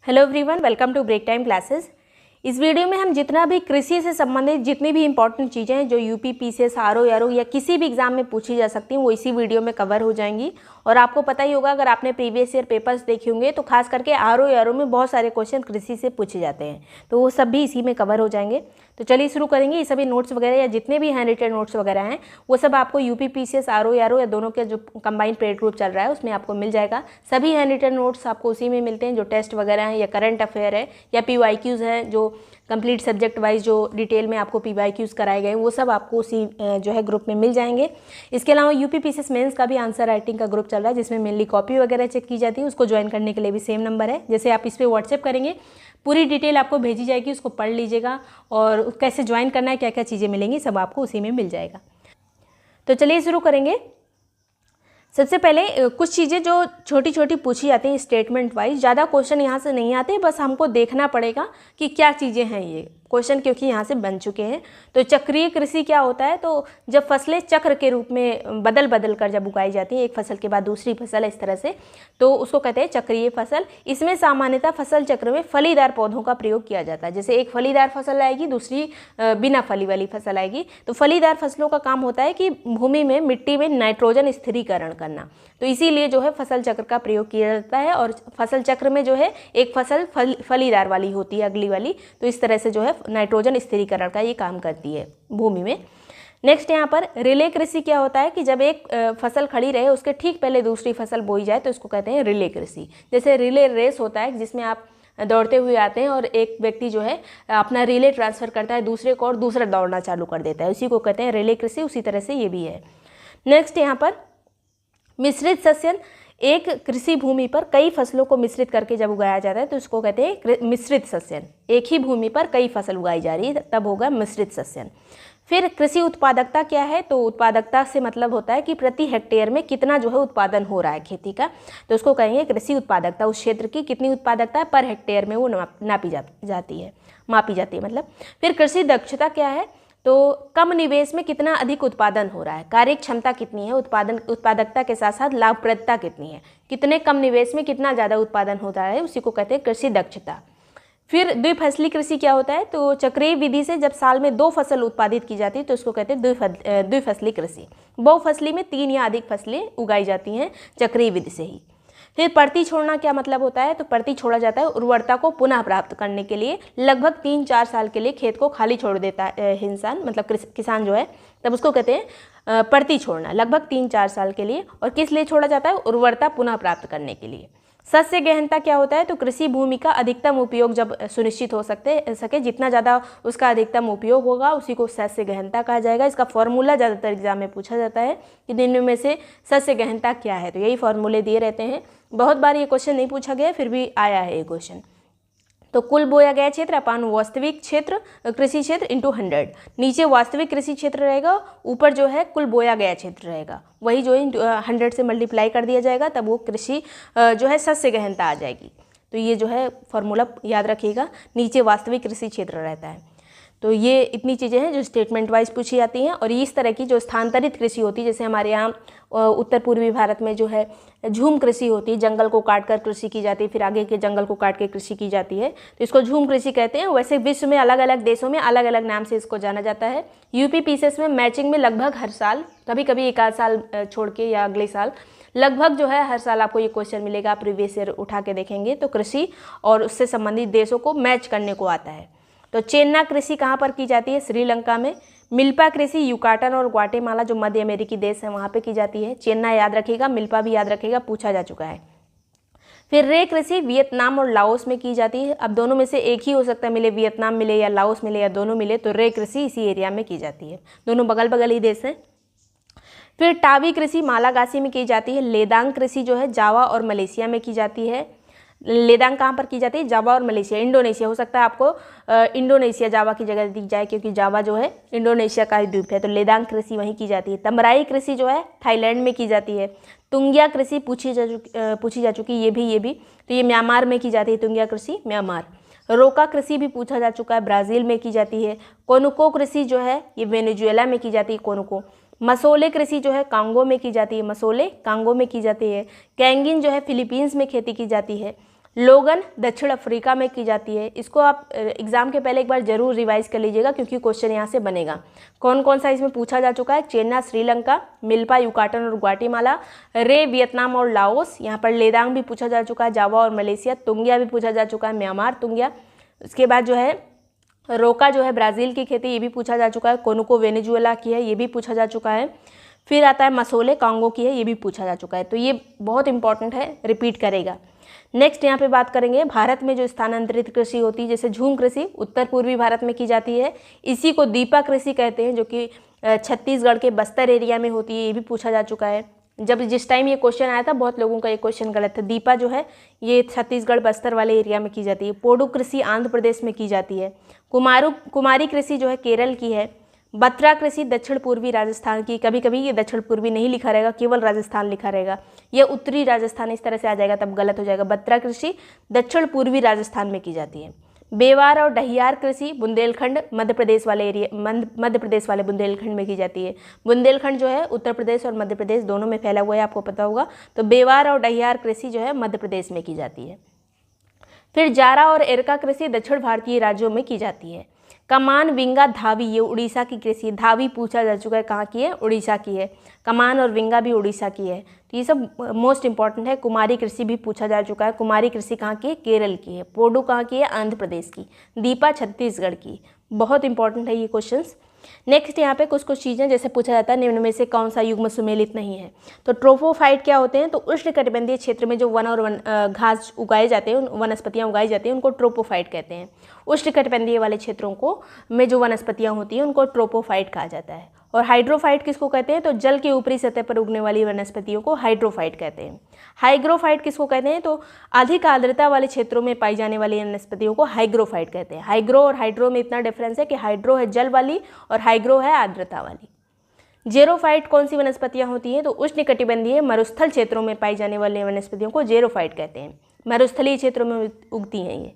Hello everyone, welcome to break time classes. इस video में हम जितना भी कृषि से संबंधित जितनी भी इंपॉर्टेंट चीज़ें हैं जो यूपी पीसीएस आरओ या किसी भी एग्जाम में पूछी जा सकती हैं वो इसी वीडियो में कवर हो जाएंगी। और आपको पता ही होगा, अगर आपने प्रीवियस ईयर पेपर्स देखे होंगे तो खास करके आरओ में बहुत सारे क्वेश्चन कृषि से पूछे जाते हैं, तो वो सब भी इसी में कवर हो जाएंगे। तो चलिए शुरू करेंगे। ये सभी नोट्स वगैरह या जितने भी हैंड रिटन नोट्स वगैरह हैं वो सब आपको यूपी पीसीएस आरओ या दोनों के जो कंबाइंड पेड ग्रुप चल रहा है उसमें आपको मिल जाएगा। सभी हैंड रिटन नोट्स आपको उसी में मिलते हैं, जो टेस्ट वगैरह हैं या करंट अफेयर है या पीवाईक्यूज़ हैं, जो कंप्लीट सब्जेक्ट वाइज जो डिटेल में आपको पीवाईक्यूज़ कराए गए हैं वो सब आपको उसी जो है ग्रुप में मिल जाएंगे। इसके अलावा यूपी पीसीएस मेंस का भी आंसर राइटिंग का ग्रुप चल रहा है, जिसमें मेनली कॉपी वगैरह चेक की जाती है। उसको ज्वाइन करने के लिए भी सेम नंबर है। जैसे आप इस पर व्हाट्सएप करेंगे, पूरी डिटेल आपको भेजी जाएगी, उसको पढ़ लीजिएगा और कैसे ज्वाइन करना है, क्या क्या चीज़ें मिलेंगी, सब आपको उसी में मिल जाएगा। तो चलिए शुरू करेंगे। सबसे पहले कुछ चीज़ें जो छोटी छोटी पूछी जाती हैं स्टेटमेंट वाइज, ज़्यादा क्वेश्चन यहाँ से नहीं आते, बस हमको देखना पड़ेगा कि क्या चीज़ें हैं ये क्वेश्चन, क्योंकि यहाँ से बन चुके हैं। तो चक्रीय कृषि क्या होता है? तो जब फसलें चक्र के रूप में बदल बदल कर जब उगाई जाती हैं, एक फसल के बाद दूसरी फसल इस तरह से, तो उसको कहते हैं चक्रीय फसल। इसमें सामान्यतः फसल चक्र में फलीदार पौधों का प्रयोग किया जाता है। जैसे एक फलीदार फसल आएगी, दूसरी बिना फली वाली फसल आएगी। तो फलीदार फसलों का काम होता है कि भूमि में, मिट्टी में नाइट्रोजन स्थिरीकरण करना, तो इसीलिए जो है फसल चक्र का प्रयोग किया जाता है। और फसल चक्र में जो है एक फसल फलीदार वाली होती है, अगली वाली, तो इस तरह से जो है नाइट्रोजन स्थिरीकरण का ये काम करती है भूमि में। नेक्स्ट यहाँ पर रिले कृषि क्या होता है कि जब एक फसल खड़ी रहे उसके ठीक पहले दूसरी फसल बोई जाए तो इसको कहते हैं रिले कृषि। जैसे रिले रेस होता है जिसमें आप दौड़ते हुए आते हैं और एक व्यक्ति जो है अपना रिले ट्रांसफ़र करता है दूसरे को और दूसरा दौड़ना चालू कर देता है, उसी को कहते हैं रिले कृषि। उसी तरह से ये भी है। नेक्स्ट यहाँ पर मिश्रित सस्यन, एक कृषि भूमि पर कई फसलों को मिश्रित करके जब उगाया जाता है तो इसको कहते हैं मिश्रित सस्यन। एक ही भूमि पर कई फसल उगाई जा रही है तब होगा मिश्रित सस्यन। फिर कृषि उत्पादकता क्या है? तो उत्पादकता से मतलब होता है कि प्रति हेक्टेयर में कितना जो है उत्पादन हो रहा है खेती का, तो उसको कहेंगे कृषि उत्पादकता। उस क्षेत्र की कितनी उत्पादकता है पर हेक्टेयर में वो मापी जाती है मतलब। फिर कृषि दक्षता क्या है? तो कम निवेश में कितना अधिक उत्पादन हो रहा है, कार्य क्षमता कितनी है, उत्पादकता के साथ साथ लाभप्रदता कितनी है, कितने कम निवेश में कितना ज़्यादा उत्पादन होता है, उसी को कहते हैं कृषि दक्षता। फिर द्विफसली कृषि क्या होता है? तो चक्रीय विधि से जब साल में 2 फसल उत्पादित की जाती है तो उसको कहते हैं द्विफसली कृषि। बहुफसली में 3 या अधिक फसलें उगाई जाती हैं चक्रीय विधि से ही। फिर प्रति छोड़ना क्या मतलब होता है? तो प्रति छोड़ा जाता है उर्वरता को पुनः प्राप्त करने के लिए। लगभग 3-4 साल के लिए खेत को खाली छोड़ देता है इंसान, मतलब किसान जो है, तब उसको कहते हैं प्रति छोड़ना, लगभग 3-4 साल के लिए। और किस लिए छोड़ा जाता है? उर्वरता पुनः प्राप्त करने के लिए। सस्य गहनता क्या होता है? तो कृषि भूमि का अधिकतम उपयोग जब सुनिश्चित हो सके, जितना ज़्यादा उसका अधिकतम उपयोग होगा उसी को सस्य गहनता कहा जाएगा। इसका फॉर्मूला ज़्यादातर एग्जाम में पूछा जाता है कि निम्न में से सस्य गहनता क्या है, तो यही फॉर्मूले दिए रहते हैं। बहुत बार ये क्वेश्चन नहीं पूछा गया, फिर भी आया है ये क्वेश्चन। तो कुल बोया गया क्षेत्र अपान वास्तविक क्षेत्र, कृषि क्षेत्र इंटू 100। नीचे वास्तविक कृषि क्षेत्र रहेगा, ऊपर जो है कुल बोया गया क्षेत्र रहेगा, वही जो है 100 से मल्टीप्लाई कर दिया जाएगा, तब वो कृषि जो है सस्य गहनता आ जाएगी। तो ये जो है फॉर्मूला याद रखिएगा, नीचे वास्तविक कृषि क्षेत्र रहता है। तो ये इतनी चीज़ें हैं जो स्टेटमेंट वाइज पूछी जाती हैं। और इस तरह की जो स्थानांतरित कृषि होती है, जैसे हमारे यहाँ उत्तर पूर्वी भारत में जो है झूम कृषि होती है, जंगल को काट कर कृषि की जाती है, फिर आगे के जंगल को काट के कृषि की जाती है, तो इसको झूम कृषि कहते हैं। वैसे विश्व में अलग अलग देशों में अलग अलग नाम से इसको जाना जाता है। यूपी पीसीएस में मैचिंग में लगभग हर साल, कभी कभी 1 आध साल छोड़ के या अगले साल, लगभग जो है हर साल आपको ये क्वेश्चन मिलेगा। प्रीवियस ईयर उठा के देखेंगे तो कृषि और उससे संबंधित देशों को मैच करने को आता है। तो चेन्ना कृषि कहाँ पर की जाती है? श्रीलंका में। मिल्पा कृषि युकाटन और ग्वाटेमाला जो मध्य अमेरिकी देश है वहाँ पे की जाती है। चेन्ना याद रखिएगा, मिल्पा भी याद रखिएगा, पूछा जा चुका है। फिर रे कृषि वियतनाम और लाओस में की जाती है। अब दोनों में से एक ही हो सकता है, मिले वियतनाम मिले या लाओस मिले या दोनों मिले, तो रे कृषि इसी एरिया में की जाती है, दोनों बगल बगल ही देश हैं। फिर टावी कृषि मालागासी में की जाती है। लेदांग कृषि जो है जावा और मलेशिया में की जाती है। लेदांग कहाँ पर की जाती है? जावा और मलेशिया, इंडोनेशिया। हो सकता है आपको इंडोनेशिया जावा की जगह दिख जाए, क्योंकि जावा जो है इंडोनेशिया का ही द्वीप है, तो लेदांग कृषि वहीं की जाती है। तमराई कृषि जो है थाईलैंड में की जाती है। तुंगिया कृषि पूछी जा चुकी ये भी, तो ये म्यांमार में की जाती है, तुंगिया कृषि म्यांमार। रोका कृषि भी पूछा जा चुका है, ब्राज़ील में की जाती है। कोनुको कृषि जो है ये वेनेजुएला में की जाती है, कोनुको। मसोले कृषि जो है कांगो में की जाती है, मसोले कांगो में की जाती है। कैंगिन जो है फिलीपींस में खेती की जाती है। लोगन दक्षिण अफ्रीका में की जाती है। इसको आप एग्जाम के पहले एक बार जरूर रिवाइज कर लीजिएगा क्योंकि क्वेश्चन यहाँ से बनेगा। कौन कौन सा इसमें पूछा जा चुका है? चेन्नई श्रीलंका, मिल्पा युकाटन और ग्वाटेमाला, रे वियतनाम और लाओस, यहाँ पर लेदांग भी पूछा जा चुका है, जावा और मलेशिया, तुंगिया भी पूछा जा चुका है, म्यांमार तुंगिया। उसके बाद जो है रोका जो है ब्राज़ील की खेती, ये भी पूछा जा चुका है। कोनुको वेनेजुएला की है, ये भी पूछा जा चुका है। फिर आता है मसोले कांगो की है, ये भी पूछा जा चुका है। तो ये बहुत इंपॉर्टेंट है, रिपीट करेगा। नेक्स्ट यहाँ पे बात करेंगे भारत में जो स्थानांतरित कृषि होती है, जैसे झूम कृषि उत्तर पूर्वी भारत में की जाती है, इसी को दीपा कृषि कहते हैं, जो कि छत्तीसगढ़ के बस्तर एरिया में होती है, ये भी पूछा जा चुका है। जिस टाइम ये क्वेश्चन आया था बहुत लोगों का ये क्वेश्चन गलत था। दीपा जो है ये छत्तीसगढ़ बस्तर वाले एरिया में की जाती है। पोडू कृषि आंध्र प्रदेश में की जाती है। कुमारी कृषि जो है केरल की है। बत्रा कृषि दक्षिण पूर्वी राजस्थान की, कभी कभी ये दक्षिण पूर्वी नहीं लिखा रहेगा, केवल राजस्थान लिखा रहेगा, ये उत्तरी राजस्थान इस तरह से आ जाएगा तब गलत हो जाएगा। बत्रा कृषि दक्षिण पूर्वी राजस्थान में की जाती है। बेवार और डहियार कृषि बुंदेलखंड मध्य प्रदेश वाले एरिया, मध्य प्रदेश वाले बुंदेलखंड में की जाती है। बुंदेलखंड जो है उत्तर प्रदेश और मध्य प्रदेश दोनों में फैला हुआ है, आपको पता होगा। तो बेवार और डहियार कृषि जो है मध्य प्रदेश में की जाती है। फिर जारा और एरका कृषि दक्षिण भारतीय राज्यों में की जाती है। कमान विंगा धावी ये उड़ीसा की कृषि, धावी पूछा जा चुका है कहाँ की है? उड़ीसा की है। कमान और विंगा भी उड़ीसा की है। तो ये सब मोस्ट इंपॉर्टेंट है। कुमारी कृषि भी पूछा जा चुका है। कुमारी कृषि कहाँ की है? केरल की है। पोडू कहाँ की है? आंध्र प्रदेश की। दीपा छत्तीसगढ़ की। बहुत इंपॉर्टेंट है ये क्वेश्चंस। नेक्स्ट यहाँ पे कुछ चीज़ें जैसे पूछा जाता है निम्न में से कौन सा युग्म सुमेलित नहीं है। तो ट्रोफोफाइट क्या होते हैं? तो उष्णकटिबंधीय क्षेत्र में जो वन और घास उगाए जाते हैं, वनस्पतियाँ उगाई जाती हैं, उनको ट्रोपोफाइट कहते हैं। उष्णकटिबंधीय वाले क्षेत्रों को में जो वनस्पतियाँ होती हैं उनको ट्रोपोफाइट कहा जाता है। और हाइड्रोफाइट किसको कहते हैं? तो जल के ऊपरी सतह पर उगने वाली वनस्पतियों को हाइड्रोफाइट कहते हैं। हाइग्रोफाइट किसको कहते हैं? तो अधिक आर्द्रता वाले क्षेत्रों में पाई जाने वाली वनस्पतियों को हाइग्रोफाइट कहते हैं। हाइग्रो और हाइड्रो में इतना डिफरेंस है कि हाइड्रो है जल वाली और हाइग्रो है आर्द्रता वाली। जेरोफाइट कौन सी वनस्पतियां होती हैं? तो उष्णकटिबंधीय मरुस्थल क्षेत्रों में पाई जाने वाली वनस्पतियों को जेरोफाइट कहते हैं। मरुस्थलीय क्षेत्रों में उगती हैं ये।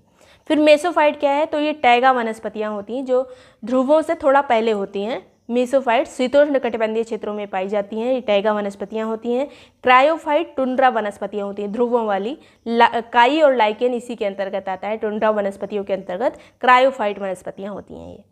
फिर मेसोफाइट क्या है? तो ये टैगा वनस्पतियां होती हैं जो ध्रुवों से थोड़ा पहले होती हैं। मेसोफाइट शीतोष्ण कटिबंधीय क्षेत्रों में पाई जाती हैं, ये टैगा वनस्पतियां होती हैं। क्रायोफाइट टुंड्रा वनस्पतियां होती हैं, ध्रुवों वाली। काई और लाइकेन इसी के अंतर्गत आता है। टुंड्रा वनस्पतियों के अंतर्गत क्रायोफाइट वनस्पतियां होती हैं ये।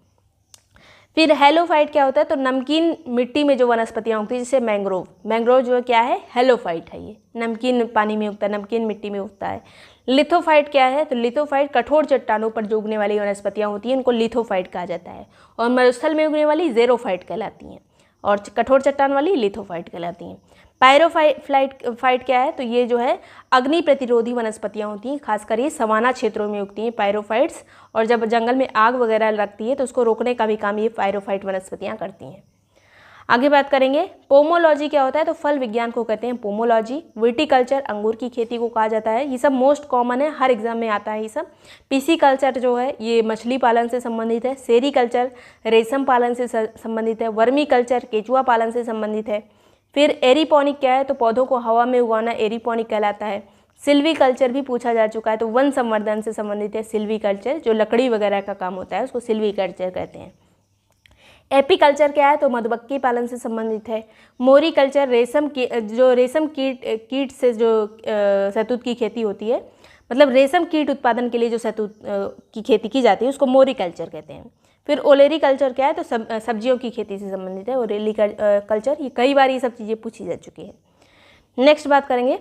फिर हेलोफाइट क्या होता है? तो नमकीन मिट्टी में जो वनस्पतियाँ उगती हैं, जैसे मैंग्रोव जो क्या है? हेलोफाइट है ये, नमकीन पानी में उगता है, नमकीन मिट्टी में उगता है। लिथोफाइट क्या है? तो लिथोफाइट कठोर चट्टानों पर जो उगने वाली वनस्पतियाँ होती हैं उनको लिथोफाइट कहा जाता है। और मरुस्थल में उगने वाली जेरोफाइट कहलाती हैं और कठोर चट्टान वाली लिथोफाइट कहलाती हैं। पायरोफाइट क्या है? तो ये जो है अग्नि प्रतिरोधी वनस्पतियाँ होती हैं, खासकर ये सवाना क्षेत्रों में उगती हैं पायरोफाइट्स। और जब जंगल में आग वगैरह लगती है तो उसको रोकने का भी काम ये पायरोफाइट वनस्पतियाँ करती हैं। आगे बात करेंगे पोमोलॉजी क्या होता है? तो फल विज्ञान को कहते हैं पोमोलॉजी। विटीकल्चर अंगूर की खेती को कहा जाता है। ये सब मोस्ट कॉमन है, हर एग्जाम में आता है ये सब। पिसीकल्चर जो है ये मछली पालन से संबंधित है। सेरीकल्चर रेशम पालन से संबंधित है। वर्मी कल्चर केचुआ पालन से संबंधित है। फिर एरीपोनिक क्या है? तो पौधों को हवा में उगाना एरीपोनिक कहलाता है। सिल्वीकल्चर भी पूछा जा चुका है, तो वन संवर्धन से संबंधित है सिल्वीकल्चर, जो लकड़ी वगैरह का काम होता है उसको सिल्वीकल्चर कहते हैं। एपीकल्चर क्या है? तो मधुमक्खी पालन से संबंधित है। मोरीकल्चर रेशम कीट से जो शहतूत की खेती होती है, मतलब रेशम कीट उत्पादन के लिए जो शहतूत की खेती की जाती है उसको मोरीकल्चर कहते हैं। फिर ओलेरीकल्चर क्या है? तो सब्जियों की खेती से संबंधित है ओलेरी कल्चर। ये कई बार ये सब चीज़ें पूछी जा चुकी है। नेक्स्ट बात करेंगे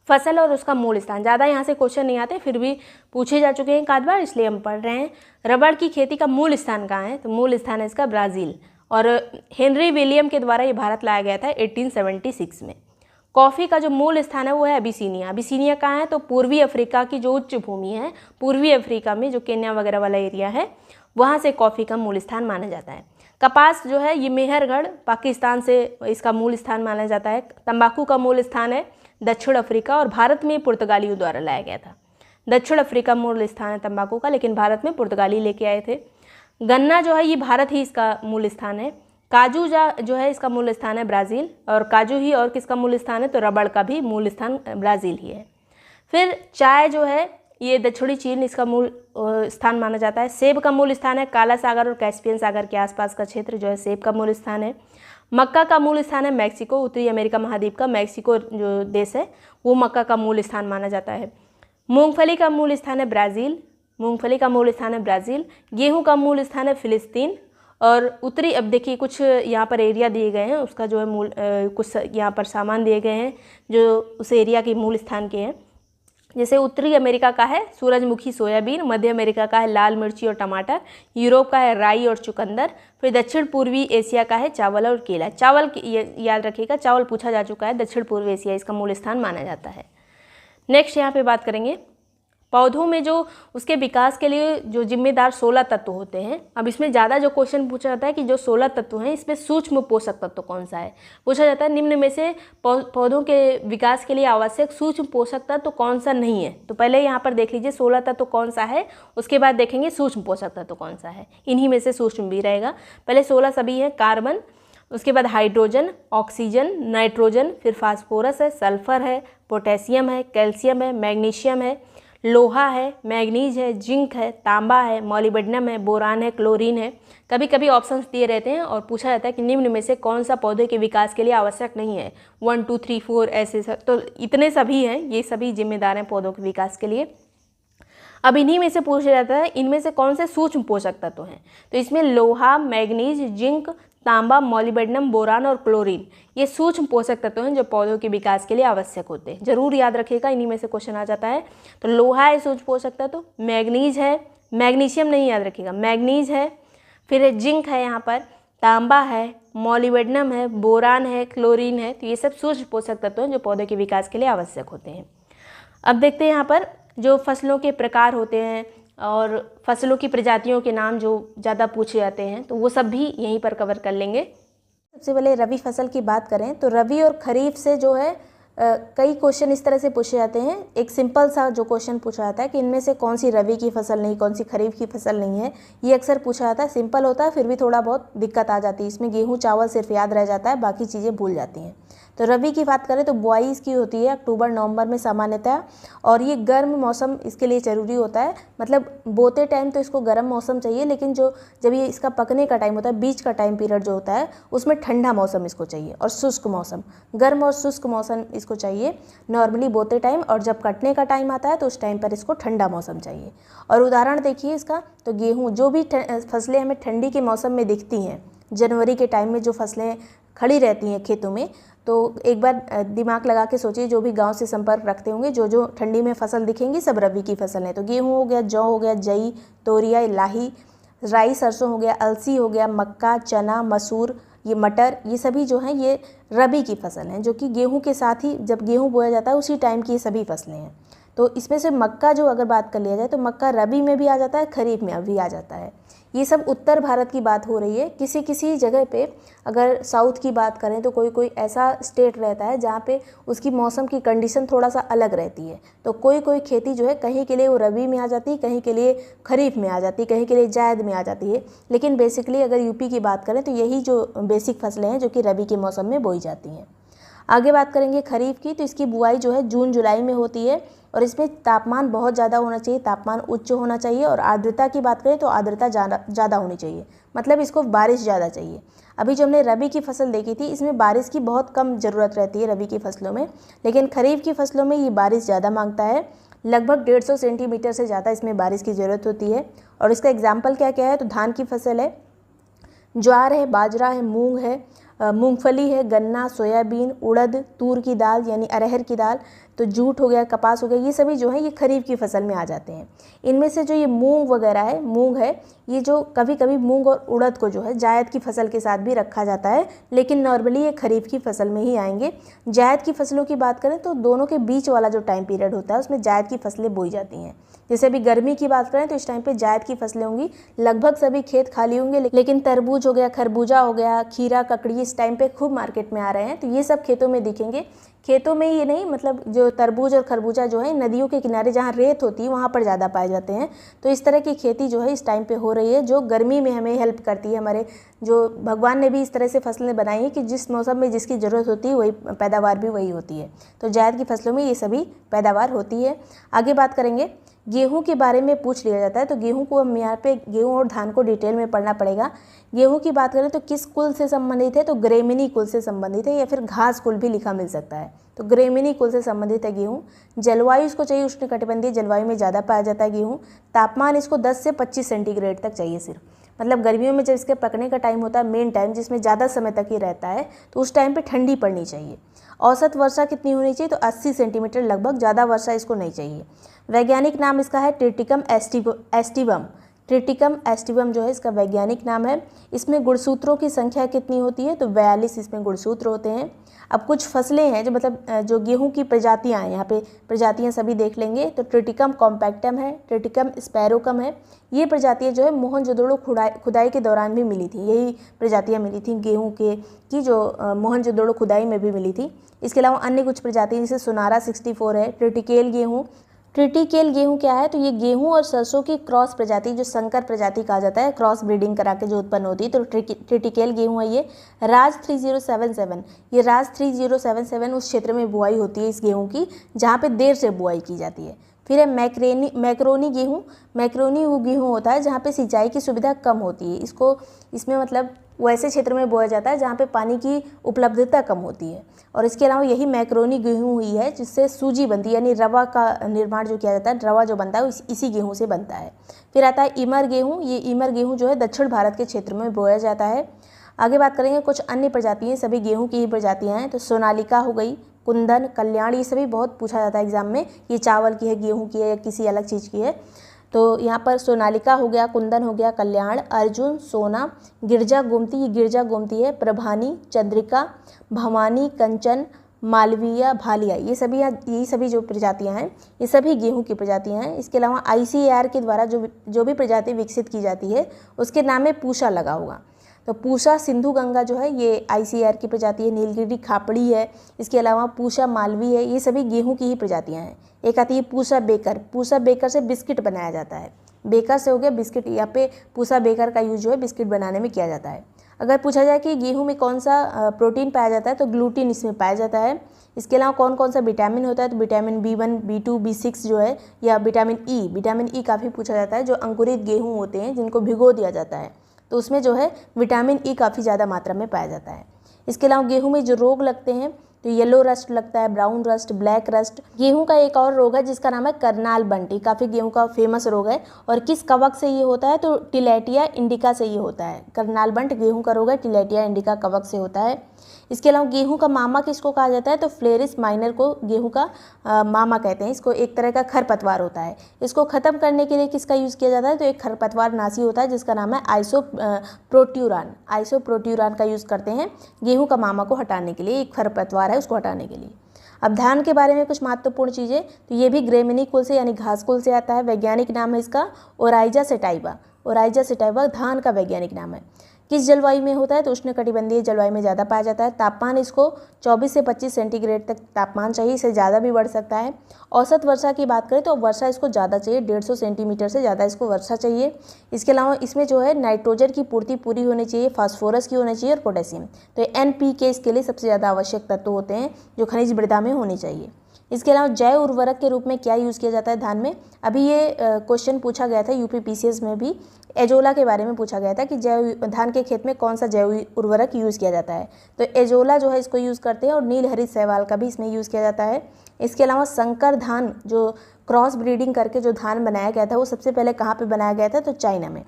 फसल और उसका मूल स्थान। ज़्यादा यहाँ से क्वेश्चन नहीं आते, फिर भी पूछे जा चुके हैं एक आध बार, इसलिए हम पढ़ रहे हैं। रबड़ की खेती का मूल स्थान कहाँ है? तो मूल स्थान है इसका ब्राज़ील, और हेनरी विलियम के द्वारा ये भारत लाया गया था 1876 में। कॉफ़ी का जो मूल स्थान है वो है अबिसीनिया। अबिसीनिया कहाँ है? तो पूर्वी अफ्रीका की जो उच्च भूमि है, पूर्वी अफ्रीका में जो केन्या वगैरह वाला एरिया है, वहाँ से कॉफ़ी का मूल स्थान माना जाता है। कपास जो है ये मेहरगढ़ पाकिस्तान से इसका मूल स्थान माना जाता है। तंबाकू का मूल स्थान है दक्षिण अफ्रीका, और भारत में पुर्तगालियों द्वारा लाया गया था। दक्षिण अफ्रीका मूल स्थान है तंबाकू का, लेकिन भारत में पुर्तगाली लेके आए थे। गन्ना जो है ये भारत ही इसका मूल स्थान है। काजू जो है इसका मूल स्थान है ब्राज़ील, और काजू ही और किसका मूल स्थान है? तो रबड़ का भी मूल स्थान ब्राज़ील ही है। फिर चाय जो है ये दक्षिणी चीन इसका मूल स्थान माना जाता है। सेब का मूल स्थान है काला सागर और कैस्पियन सागर के आसपास का क्षेत्र जो है सेब का मूल स्थान है। मक्का का मूल स्थान है मैक्सिको, उत्तरी अमेरिका महाद्वीप का मैक्सिको जो देश है वो मक्का का मूल स्थान माना जाता है। मूंगफली का मूल स्थान है ब्राज़ील, मूंगफली का मूल स्थान है ब्राज़ील। गेहूं का मूल स्थान है फिलिस्तीन। और उत्तरी, अब देखिए कुछ यहाँ पर एरिया दिए गए हैं, उसका जो है मूल कुछ यहाँ पर सामान दिए गए हैं जो उस एरिया के मूल स्थान के हैं। जैसे उत्तरी अमेरिका का है सूरजमुखी सोयाबीन, मध्य अमेरिका का है लाल मिर्ची और टमाटर, यूरोप का है राई और चुकंदर, फिर दक्षिण पूर्वी एशिया का है चावल और केला। चावल याद रखिएगा, चावल पूछा जा चुका है, दक्षिण पूर्व एशिया इसका मूल स्थान माना जाता है। नेक्स्ट यहाँ पे बात करेंगे पौधों में जो उसके विकास के लिए जो जिम्मेदार 16 तत्व होते हैं। अब इसमें ज़्यादा जो क्वेश्चन पूछा जाता है कि जो 16 तत्व हैं इसमें सूक्ष्म पोषक तत्व कौन सा है, पूछा जाता है निम्न में से पौधों के विकास के लिए आवश्यक सूक्ष्म पोषक तत्व कौन सा नहीं है। तो पहले यहाँ पर देख लीजिए 16 तत्व कौन सा है, उसके बाद देखेंगे सूक्ष्म पोषक तत्व कौन सा है। इन्हीं में से सूक्ष्म भी रहेगा। पहले 16 सभी है कार्बन, उसके बाद हाइड्रोजन, ऑक्सीजन, नाइट्रोजन, फिर फास्फोरस है, सल्फर है, पोटेशियम है, कैल्शियम है, मैग्नीशियम है, लोहा है, मैग्नीज है, जिंक है, तांबा है, मॉलिब्डेनम है, बोरान है, क्लोरीन है। कभी कभी ऑप्शंस दिए रहते हैं और पूछा जाता है कि निम्न में से कौन सा पौधे के विकास के लिए आवश्यक नहीं है, 1 2 3 4 ऐसे सब, तो इतने सभी हैं, ये सभी जिम्मेदार हैं पौधों के विकास के लिए। अब इन्हीं में से पूछा जाता है इनमें से कौन से सूक्ष्म पोषक तत्व हैं। तो इसमें लोहा, मैग्नीज, जिंक, तांबा, मॉलिब्डेनम, बोरान और क्लोरीन, ये सूक्ष्म पोषक तत्व हैं जो पौधों के विकास के लिए आवश्यक होते हैं। जरूर याद रखिएगा, इन्हीं में से क्वेश्चन आ जाता है। तो लोहा है सूक्ष्म पोषक तत्व, मैग्नीज है, मैग्नीशियम नहीं याद रखिएगा, मैग्नीज है, फिर जिंक है, यहाँ पर तांबा है, मॉलिब्डेनम है, बोरान है, क्लोरीन है। तो ये सब सूक्ष्म पोषक तत्व हैं जो पौधे के विकास के लिए आवश्यक होते हैं। अब देखते हैं यहाँ पर जो फसलों के प्रकार होते हैं और फसलों की प्रजातियों के नाम जो ज़्यादा पूछे जाते हैं, तो वो सब भी यहीं पर कवर कर लेंगे। सबसे पहले रबी फसल की बात करें तो रबी और खरीफ से जो है कई क्वेश्चन इस तरह से पूछे जाते हैं। एक सिंपल सा जो क्वेश्चन पूछा जाता है कि इनमें से कौन सी रबी की फसल नहीं, कौन सी खरीफ की फसल नहीं है, ये अक्सर पूछा जाता है। सिंपल होता है, फिर भी थोड़ा बहुत दिक्कत आ जाती है इसमें। गेहूँ चावल सिर्फ याद रह जाता है, बाकी चीज़ें भूल जाती हैं। तो रबी की बात करें तो बुआई इसकी होती है अक्टूबर नवंबर में सामान्यतः, और ये गर्म मौसम इसके लिए ज़रूरी होता है। मतलब बोते टाइम तो इसको गर्म मौसम चाहिए, लेकिन जब ये इसका पकने का टाइम होता है, बीच का टाइम पीरियड जो होता है, उसमें ठंडा मौसम इसको चाहिए और शुष्क मौसम, गर्म और शुष्क मौसम इसको चाहिए नॉर्मली बोते टाइम। और जब कटने का टाइम आता है तो उस टाइम पर इसको ठंडा मौसम चाहिए। और उदाहरण देखिए इसका, तो गेहूँ, जो भी फसलें हमें ठंडी के मौसम में दिखती हैं, जनवरी के टाइम में जो फसलें खड़ी रहती हैं खेतों में, तो एक बार दिमाग लगा के सोचिए, जो भी गांव से संपर्क रखते होंगे, जो जो ठंडी में फसल दिखेंगी सब रबी की फसल है। तो गेहूँ हो गया, जौ हो गया, जई, तोरिया, लाही, राई, सरसों हो गया, अलसी हो गया, मक्का, चना, मसूर, ये मटर, ये सभी जो हैं ये रबी की फसल हैं, जो कि गेहूँ के साथ ही जब गेहूँ बोया जाता है उसी टाइम की ये सभी फसलें हैं। तो इसमें से मक्का जो अगर बात कर लिया जाए तो मक्का रबी में भी आ जाता है, खरीफ में भी आ जाता है। ये सब उत्तर भारत की बात हो रही है। किसी किसी जगह पे अगर साउथ की बात करें तो कोई कोई ऐसा स्टेट रहता है जहाँ पे उसकी मौसम की कंडीशन थोड़ा सा अलग रहती है। तो कोई कोई खेती जो है कहीं के लिए वो रबी में आ जाती है, कहीं के लिए खरीफ में आ जाती है, कहीं के लिए जायद में आ जाती है। लेकिन बेसिकली अगर यूपी की बात करें तो यही जो बेसिक फसलें हैं जो कि रबी के मौसम में बोई जाती हैं। आगे बात करेंगे खरीफ की, तो इसकी बुआई जो है जून जुलाई में होती है और इसमें तापमान बहुत ज़्यादा होना चाहिए, तापमान उच्च होना चाहिए। और आर्द्रता की बात करें तो आर्द्रता ज़्यादा होनी चाहिए, मतलब इसको बारिश ज़्यादा चाहिए। अभी जो हमने रबी की फसल देखी थी इसमें बारिश की बहुत कम ज़रूरत रहती है रबी की फसलों में, लेकिन खरीफ की फसलों में ये बारिश ज़्यादा मांगता है। लगभग 150 सेंटीमीटर से ज़्यादा इसमें बारिश की ज़रूरत होती है। और इसका एग्जाम्पल क्या क्या है, तो धान की फसल है, ज्वार है, बाजरा है, मूंग है, मूंगफली है, गन्ना, सोयाबीन, उड़द, तूर की दाल यानी अरहर की दाल, तो जूट हो गया, कपास हो गया, ये सभी जो है ये खरीफ की फसल में आ जाते हैं। इनमें से जो ये मूंग वगैरह है, मूंग है, ये जो कभी कभी मूंग और उड़द को जो है जायद की फसल के साथ भी रखा जाता है, लेकिन नॉर्मली ये खरीफ की फसल में ही आएंगे। जायद की फसलों की बात करें तो दोनों के बीच वाला जो टाइम पीरियड होता है उसमें जायद की फसलें बोई जाती हैं। जैसे अभी गर्मी की बात करें तो इस टाइम पे जायद की फसलें होंगी, लगभग सभी खेत खाली होंगे, लेकिन तरबूज हो गया, खरबूजा हो गया, खीरा, ककड़ी इस टाइम पे खूब मार्केट में आ रहे हैं, तो ये सब खेतों में दिखेंगे। खेतों में ये नहीं, मतलब जो तरबूज और खरबूजा जो है नदियों के किनारे जहाँ रेत होती है वहाँ पर ज़्यादा पाए जाते हैं। तो इस तरह की खेती जो है इस टाइम पे हो रही है, जो गर्मी में हमें हेल्प करती है। हमारे जो भगवान ने भी इस तरह से फसलें बनाई हैं कि जिस मौसम में जिसकी ज़रूरत होती है वही पैदावार भी वही होती है। तो जायद की फसलों में ये सभी पैदावार होती है। आगे बात करेंगे गेहूं के बारे में पूछ लिया जाता है तो गेहूं को हम यहाँ पे गेहूं और धान को डिटेल में पढ़ना पड़ेगा। गेहूं की बात करें तो किस कुल से संबंधित है, तो ग्रेमिनी कुल से संबंधित है, या फिर घास कुल भी लिखा मिल सकता है, तो ग्रेमिनी कुल से संबंधित है गेहूं। जलवायु इसको चाहिए उष्णकटिबंधीय जलवायु में ज़्यादा पाया जाता है गेहूँ। तापमान इसको 10 से 25 सेंटीग्रेड तक चाहिए सिर्फ, मतलब गर्मियों में जब इसके पकने का टाइम होता है, मेन टाइम जिसमें ज़्यादा समय तक ही रहता है, तो उस टाइम पे ठंडी पड़नी चाहिए। औसत वर्षा कितनी होनी चाहिए, तो 80 सेंटीमीटर लगभग, ज़्यादा वर्षा इसको नहीं चाहिए। वैज्ञानिक नाम इसका है ट्रिटिकम एस्टिवम। ट्रिटिकम एस्टिवम जो है इसका वैज्ञानिक नाम है। इसमें गुणसूत्रों की संख्या कितनी होती है, तो 42 इसमें गुणसूत्र होते हैं। अब कुछ फसलें हैं जो मतलब जो गेहूं की प्रजातियां हैं, यहाँ पे प्रजातियां सभी देख लेंगे। तो ट्रिटिकम कॉम्पैक्टम है, ट्रिटिकम स्पैरोकम है। ये प्रजातियां जो है मोहनजोदड़ो खुदाई के दौरान भी मिली थी, यही प्रजातियां मिली थी गेहूं की जो मोहनजोदड़ो खुदाई में भी मिली थी। इसके अलावा अन्य कुछ प्रजातियाँ जैसे सोनारा 64 है। ट्रिटिकेल गेहूँ, ट्रिटिकेल गेहूँ क्या है, तो ये गेहूँ और सरसों की क्रॉस प्रजाति जो संकर प्रजाति कहा जाता है, क्रॉस ब्रीडिंग करा के जो उत्पन्न होती है, तो ट्रिटिकेल गेहूँ है ये। राज 3077, ये राज 3077 उस क्षेत्र में बुआई होती है इस गेहूँ की जहाँ पे देर से बुआई की जाती है। फिर है मैक्रोनी गेहूँ। मैक्रोनी वो गेहूँ होता है जहाँ पे सिंचाई की सुविधा कम होती है, इसमें मतलब वो ऐसे क्षेत्र में बोया जाता है जहाँ पे पानी की उपलब्धता कम होती है। और इसके अलावा यही मैक्रोनी गेहूँ हुई है जिससे सूजी बनती है, यानी रवा का निर्माण जो किया जाता है, रवा जो बनता है इसी गेहूँ से बनता है। फिर आता है इमर गेहूँ। ये इमर गेहूँ जो है दक्षिण भारत के क्षेत्र में बोया जाता है। आगे बात करेंगे कुछ अन्य प्रजातियाँ, सभी गेहूँ की ही प्रजातियाँ हैं। तो सोनालिका हो गई, कुंदन, कल्याण, ये सभी बहुत पूछा जाता है एग्जाम में, ये चावल की है, गेहूँ की है या किसी अलग चीज़ की है। तो यहाँ पर सोनालिका हो गया, कुंदन हो गया, कल्याण, अर्जुन, सोना, गिरजा गोमती, ये गिरजा गोमती है, प्रभानी, चंद्रिका, भवानी, कंचन, मालवीय, भालिया, यही सभी जो प्रजातियाँ हैं ये सभी गेहूं की प्रजातियाँ हैं। इसके अलावा ICAR के द्वारा जो भी प्रजाति विकसित की जाती है उसके नाम में पूषा लगा होगा। तो पूषा सिंधु गंगा जो है ये ICAR की प्रजाति है। नीलगिरी खापड़ी है, इसके अलावा पूषा मालवी है, ये सभी गेहूं की ही प्रजातियां हैं। एक आती है पूषा बेकर। पूषा बेकर से बिस्किट बनाया जाता है, बेकर से हो गया बिस्किट, यहाँ पे पूषा बेकर का यूज जो है बिस्किट बनाने में किया जाता है। अगर पूछा जाए कि गेहूं में कौन सा प्रोटीन पाया जाता है, तो ग्लूटीन इसमें पाया जाता है। इसके अलावा कौन कौन सा विटामिन होता है, तो विटामिन B1, B2, B6 जो है, या विटामिन ई काफ़ी पूछा जाता है। जो अंकुरित गेहूँ होते हैं जिनको भिगो दिया जाता है तो उसमें जो है विटामिन ई काफ़ी ज़्यादा मात्रा में पाया जाता है। इसके अलावा गेहूं में जो रोग लगते हैं तो येलो रस्ट लगता है, ब्राउन रस्ट, ब्लैक रस्ट। गेहूं का एक और रोग है जिसका नाम है करनाल बंटी, काफ़ी गेहूं का फेमस रोग है। और किस कवक से ये होता है, तो टिलेटिया इंडिका से ये होता है। करनाल बंट गेहूं का रोग है, टिलेटिया इंडिका कवक से होता है। इसके अलावा गेहूं का मामा किसको कहा जाता है, तो फ्लेरिस माइनर को गेहूं का मामा कहते हैं। इसको एक तरह का खरपतवार होता है। इसको ख़त्म करने के लिए किसका यूज़ किया जाता है, तो एक खरपतवार नाशी होता है जिसका नाम है आइसोप्रोट्यूरान का यूज़ करते हैं गेहूं का मामा को हटाने के लिए। एक खरपतवार है उसको हटाने के लिए। अब धान के बारे में कुछ महत्वपूर्ण चीज़ें, तो ये भी ग्रेमिनी कुल से यानी घास कुल से आता है। वैज्ञानिक नाम है इसका ओराइजा सेटाइवा। ओराइजा सेटाइवा धान का वैज्ञानिक नाम है। किस जलवायु में होता है, तो उष्णकटिबंधीय जलवायु में ज़्यादा पाया जाता है। तापमान इसको 24 से 25 सेंटीग्रेड तक तापमान चाहिए, इससे ज़्यादा भी बढ़ सकता है। औसत वर्षा की बात करें तो वर्षा इसको ज़्यादा चाहिए, 150 सेंटीमीटर से ज़्यादा इसको वर्षा चाहिए। इसके अलावा इसमें जो है नाइट्रोजन की पूर्ति पूरी होनी चाहिए, फास्फोरस की होनी चाहिए और पोटेशियम। तो NPK इसके लिए सबसे ज़्यादा आवश्यक तत्व होते हैं जो खनिज मृदा में होने चाहिए। इसके अलावा जैव उर्वरक के रूप में क्या यूज़ किया जाता है धान में, अभी ये क्वेश्चन पूछा गया था UP PCS में भी। एजोला के बारे में पूछा गया था कि धान के खेत में कौन सा जैव उर्वरक यूज़ किया जाता है, तो एजोला जो है इसको यूज़ करते हैं। और नील हरित शैवाल का भी इसमें यूज़ किया जाता है। इसके अलावा संकर धान जो क्रॉस ब्रीडिंग करके जो धान बनाया गया था वो सबसे पहले कहाँ पर बनाया गया था, तो चाइना में।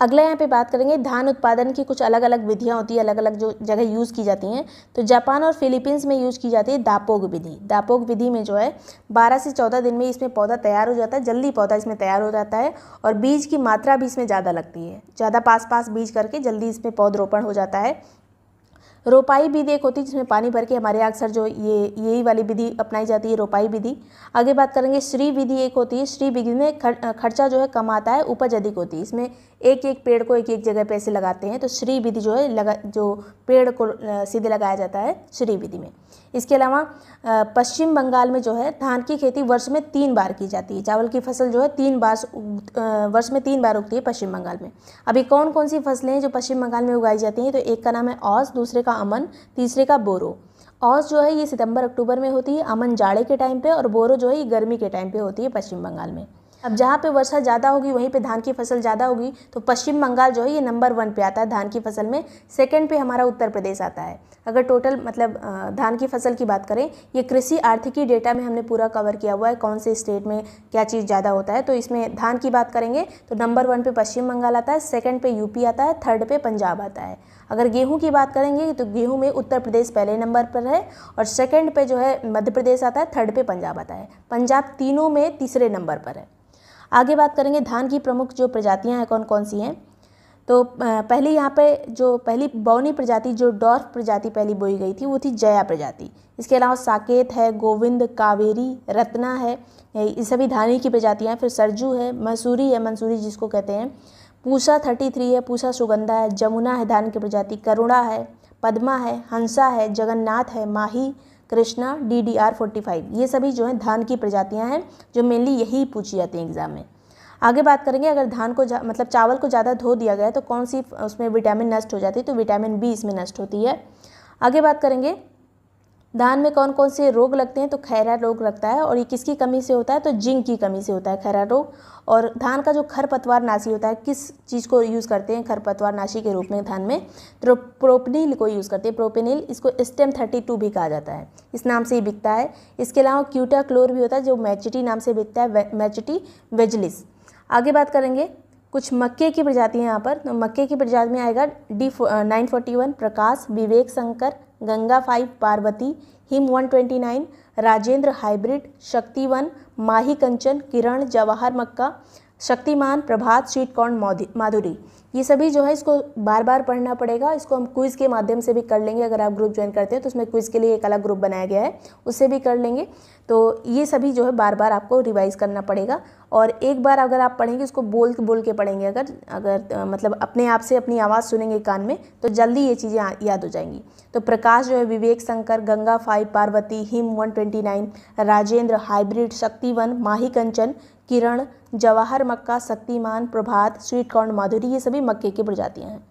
अगला यहाँ पे बात करेंगे धान उत्पादन की कुछ अलग अलग विधियाँ होती है, अलग अलग जो जगह यूज़ की जाती हैं। तो जापान और फिलीपींस में यूज़ की जाती है दापोग विधि। दापोग विधि में जो है 12 से 14 दिन में इसमें पौधा तैयार हो जाता है, जल्दी पौधा इसमें तैयार हो जाता है। और बीज की मात्रा भी इसमें ज़्यादा लगती है, ज़्यादा पास बीज करके जल्दी इसमें पौधरोपण हो जाता है। रोपाई विधि एक होती है जिसमें पानी भर के हमारे यहाँ अक्सर जो यही वाली विधि अपनाई जाती है, रोपाई विधि। आगे बात करेंगे श्री विधि एक होती है। श्री विधि में खर्चा जो है कम आता है, उपज अधिक होती है। इसमें एक एक पेड़ को एक एक जगह पे ऐसे लगाते हैं, तो श्री विधि जो है जो पेड़ को सीधे लगाया जाता है श्री विधि में। इसके अलावा पश्चिम बंगाल में जो है धान की खेती वर्ष में 3 बार की जाती है। चावल की फसल जो है वर्ष में 3 बार उगती है पश्चिम बंगाल में। अभी कौन कौन सी फसलें हैं जो पश्चिम बंगाल में उगाई जाती हैं, तो एक का नाम है औस, दूसरे का अमन, तीसरे का बोरो। औस जो है ये सितंबर अक्टूबर में होती है, अमन जाड़े के टाइम पे, और बोरो जो है ये गर्मी के टाइम पे होती है पश्चिम बंगाल में। अब जहाँ पे वर्षा ज़्यादा होगी वहीं पे धान की फसल ज़्यादा होगी, तो पश्चिम बंगाल जो है ये नंबर 1 पे आता है धान की फसल में। सेकंड पे हमारा उत्तर प्रदेश आता है। अगर टोटल मतलब धान की फसल की बात करें, ये कृषि आर्थिकी डेटा में हमने पूरा कवर किया हुआ है कौन से स्टेट में क्या चीज़ ज़्यादा होता है। तो इसमें धान की बात करेंगे तो नंबर 1 पे पश्चिम बंगाल आता है, सेकंड पे यूपी आता है, थर्ड पे पंजाब आता है। अगर गेहूं की बात करेंगे तो गेहूं में उत्तर प्रदेश पहले नंबर पर है, और सेकंड पे जो है मध्य प्रदेश आता है, थर्ड पे पंजाब आता है। पंजाब तीनों में तीसरे नंबर पर है। आगे बात करेंगे धान की प्रमुख जो प्रजातियां हैं कौन कौन सी हैं। तो पहली यहाँ पे जो पहली बौनी प्रजाति जो डॉर्फ प्रजाति पहली बोई गई थी वो थी जया प्रजाति। इसके अलावा साकेत है, गोविंद, कावेरी, रत्ना है, ये सभी धानी की प्रजातियाँ हैं। फिर सरजू है, मसूरी है, मंसूरी जिसको कहते हैं, पूसा 33 है, पूसा सुगंधा है, जमुना है धान की प्रजाति, करुणा है, पद्मा है, हंसा है, जगन्नाथ है, माही, कृष्णा, DDR 45, ये सभी जो हैं धान की प्रजातियां हैं जो मेनली यही पूछी जाती हैं एग्जाम में। आगे बात करेंगे अगर धान को मतलब चावल को ज़्यादा धो दिया गया तो कौन सी उसमें विटामिन नष्ट हो जाती है, तो विटामिन B इसमें नष्ट होती है। आगे बात करेंगे धान में कौन कौन से रोग लगते हैं, तो खैरा रोग लगता है, और ये किसकी कमी से होता है, तो जिंक की कमी से होता है खैरा रोग। और धान का जो खरपतवार नाशी होता है, किस चीज़ को यूज़ करते हैं खरपतवार नाशी के रूप में धान में, तो प्रोपेनिल को यूज़ करते हैं। प्रोपेनिल, इसको स्टेम 32 भी कहा जाता है, इस नाम से ही बिकता है। इसके अलावा क्यूटाक्लोर भी होता है जो मैचिटी नाम से बिकता है, मैचिटी वेजिलिस। आगे बात करेंगे कुछ मक्के की प्रजाति हैं यहाँ पर, तो मक्के की प्रजाति में आएगा D941 प्रकाश, विवेक शंकर, गंगा 5 पार्वती, हिम 129, राजेंद्र हाइब्रिड, शक्तिवन, माही कंचन, किरण, जवाहर मक्का, शक्तिमान, प्रभात, स्वीट कॉर्न, माधुरी, ये सभी जो है इसको बार बार पढ़ना पड़ेगा। इसको हम क्विज़ के माध्यम से भी कर लेंगे, अगर आप ग्रुप ज्वाइन करते हैं तो उसमें क्विज़ के लिए एक अलग ग्रुप बनाया गया है, उससे भी कर लेंगे। तो ये सभी जो है बार बार आपको रिवाइज़ करना पड़ेगा, और एक बार अगर आप पढ़ेंगे इसको बोल के पढ़ेंगे, अगर मतलब अपने आप से अपनी आवाज़ सुनेंगे कान में तो जल्दी ये चीज़ें याद हो जाएंगी। तो प्रकाश जो है विवेक शंकर, गंगा 5 पार्वती, हिम 129, राजेंद्र हाइब्रिड, शक्तिवन, माही कंचन, किरण, जवाहर मक्का, शक्तिमान, प्रभात, स्वीट कॉर्न, माधुरी, ये सभी मक्के की प्रजातियां हैं।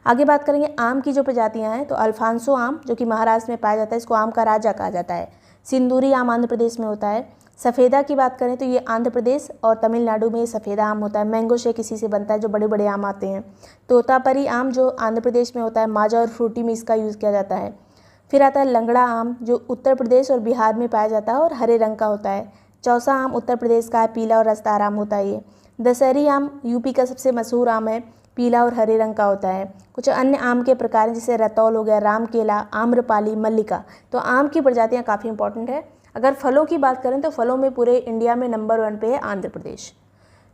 आगे बात करेंगे आम की जो प्रजातियां हैं, तो अल्फांसो आम जो कि महाराष्ट्र में पाया जाता है, इसको आम का राजा कहा जाता है। सिंदूरी आम आंध्र प्रदेश में होता है। सफ़ेदा की बात करें तो ये आंध्र प्रदेश और तमिलनाडु में सफ़ेदा आम होता है। मैंगो शेक इसी से बनता है, जो बड़े बड़े आम आते हैं। तोतापरी आम जो आंध्र प्रदेश में होता है, माजा और फ्रूटी में इसका यूज़ किया जाता है। फिर आता है लंगड़ा आम जो उत्तर प्रदेश और बिहार में पाया जाता है और हरे रंग का होता है। चौसा आम उत्तर प्रदेश का है, पीला और रसदार आम होता है ये। दशहरी आम यूपी का सबसे मशहूर आम है, पीला और हरे रंग का होता है। कुछ अन्य आम के प्रकार हैं जैसे रतौल हो गया, राम केला, आम्रपाली, मल्लिका। तो आम की प्रजातियाँ काफ़ी इंपॉर्टेंट है। अगर फलों की बात करें तो फलों में पूरे इंडिया में नंबर 1 पे है आंध्र प्रदेश।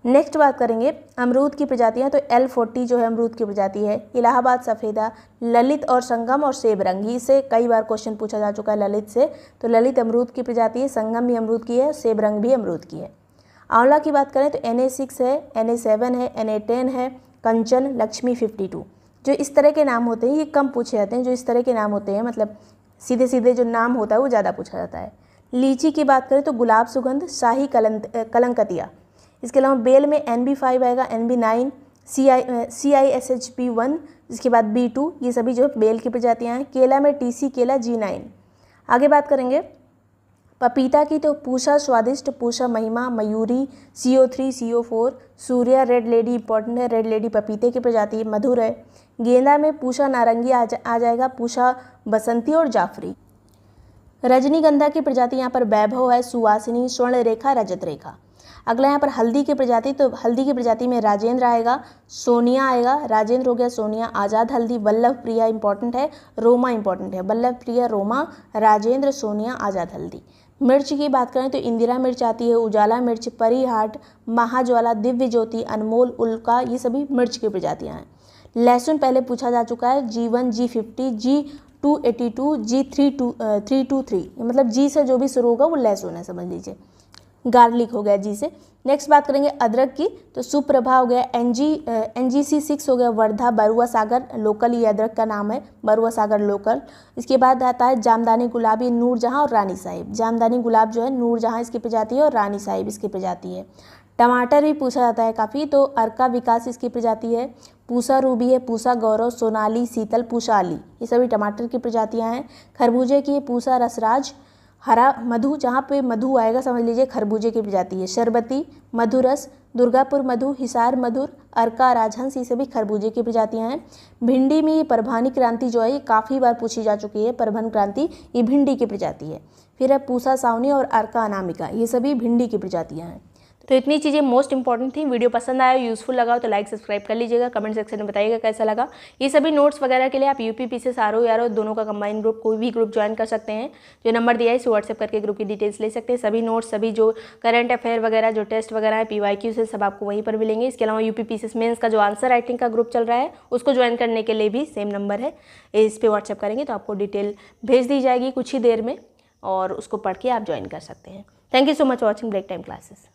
नेक्स्ट बात करेंगे अमरूद की प्रजातियाँ, तो L40 जो है अमरूद की प्रजाति है। इलाहाबाद सफ़ेदा, ललित और संगम और सेब रंगी, इससे कई बार क्वेश्चन पूछा जा चुका है ललित से, तो ललित अमरूद की प्रजाति है, संगम भी अमरूद की है, सेब रंग भी अमरूद की है। आंवला की बात करें तो NA6 है, NA7 है, NA10 है, कंचन, लक्ष्मी 52। जो इस तरह के नाम होते हैं ये कम पूछे जाते हैं, जो इस तरह के नाम होते हैं मतलब सीधे सीधे जो नाम होता है वो ज़्यादा पूछा जाता है। लीची की बात करें तो गुलाब सुगंध, शाही कलंकतिया। इसके अलावा बेल में NB5 आएगा, NB9, CISHP1, इसके बाद B2, ये सभी जो बेल की प्रजातियाँ हैं। केला में TC केला, G9। आगे बात करेंगे पपीता की, तो पूषा स्वादिष्ट, पूषा महिमा, Mayuri, CO3, CO4, Surya, red lady important है, रेड लेडी पपीते की प्रजाति मधुर है। गेंदा में पूषा नारंगी आ जाएगा, पूषा बसंती और जाफरी। रजनीगंधा की प्रजाति यहाँ पर वैभव है, सुवासिनी, स्वर्ण रेखा, रजत रेखा। अगला यहाँ पर हल्दी की प्रजाति, तो हल्दी की प्रजाति में राजेंद्र आएगा, सोनिया आएगा, राजेंद्र हो गया, सोनिया, आज़ाद हल्दी, वल्लभ प्रिया इंपॉर्टेंट है, रोमा इंपॉर्टेंट है, वल्लभ प्रिया, रोमा, राजेंद्र, सोनिया, आज़ाद हल्दी। मिर्च की बात करें तो इंदिरा मिर्च आती है, उजाला मिर्च, परिहाट, महाज्वाला, दिव्य ज्योति, अनमोल, उल्का, ये सभी मिर्च की प्रजातियाँ हैं। लहसुन पहले पूछा जा चुका है, G1, G50, G282, G323, मतलब G से जो भी शुरू होगा वो लहसुन है, समझ लीजिए। गार्लिक हो गया G से। नेक्स्ट बात करेंगे अदरक की, तो सुप्रभा हो गया, NGC6 हो गया, वर्धा, बरुआ सागर लोकल, ये अदरक का नाम है, बरुआ सागर लोकल। इसके बाद आता है जामदानी गुलाब, ये नूरजहाँ और रानी साहिब। जामदानी गुलाब जो है नूरजहाँ इसकी प्रजाति है और रानी साहिब इसकी प्रजाति है। टमाटर भी पूछा जाता है काफ़ी, तो अर्का विकास इसकी प्रजाति है। पूसा रूबी है, पूसा गौरव, सोनाली, शीतल, पूसा अली, ये सभी टमाटर की प्रजातियां हैं। खरबूजे की पूसा रसराज, हरा मधु, जहाँ पे मधु आएगा समझ लीजिए खरबूजे की प्रजाति है। शरबती, मधुरस, दुर्गापुर मधु, हिसार मधुर, अर्का, राजहंस, ये सभी खरबूजे की प्रजातियां हैं। भिंडी में ये परभानी क्रांति जो है ये काफ़ी बार पूछी जा चुकी है, परभन क्रांति, ये भिंडी की प्रजाति है। फिर है पूसा सावनी और अर्का अनामिका, ये सभी भिंडी की प्रजातियां हैं। तो इतनी चीज़ें मोस्ट इंपॉर्टेंट थी। वीडियो पसंद आया, यूज़फुल लगा तो लाइक सब्सक्राइब कर लीजिएगा, कमेंट सेक्शन में बताइएगा कैसा लगा। ये सभी नोट्स वगैरह के लिए आप यूपी पीसीएस आरओ यारो दोनों का कंबाइन ग्रुप, कोई भी ग्रुप ज्वाइन कर सकते हैं। जो नंबर दिया है इसे व्हाट्सएप करके ग्रुप की डिटेल्स ले सकते हैं। सभी नोट्स, सभी जो करंट अफेयर वगैरह, जो टेस्ट वगैरह है, PYQ से सब आपको वहीं पर मिलेंगे। इसके अलावा यूपी पीसीएस मेंस का जो आंसर राइटिंग का ग्रुप चल रहा है उसको ज्वाइन करने के लिए भी सेम नंबर है, इस पर व्हाट्सएप करेंगे तो आपको डिटेल भेज दी जाएगी कुछ ही देर में, और उसको पढ़ के आप ज्वाइन कर सकते हैं। Thank you so much watching break time classes.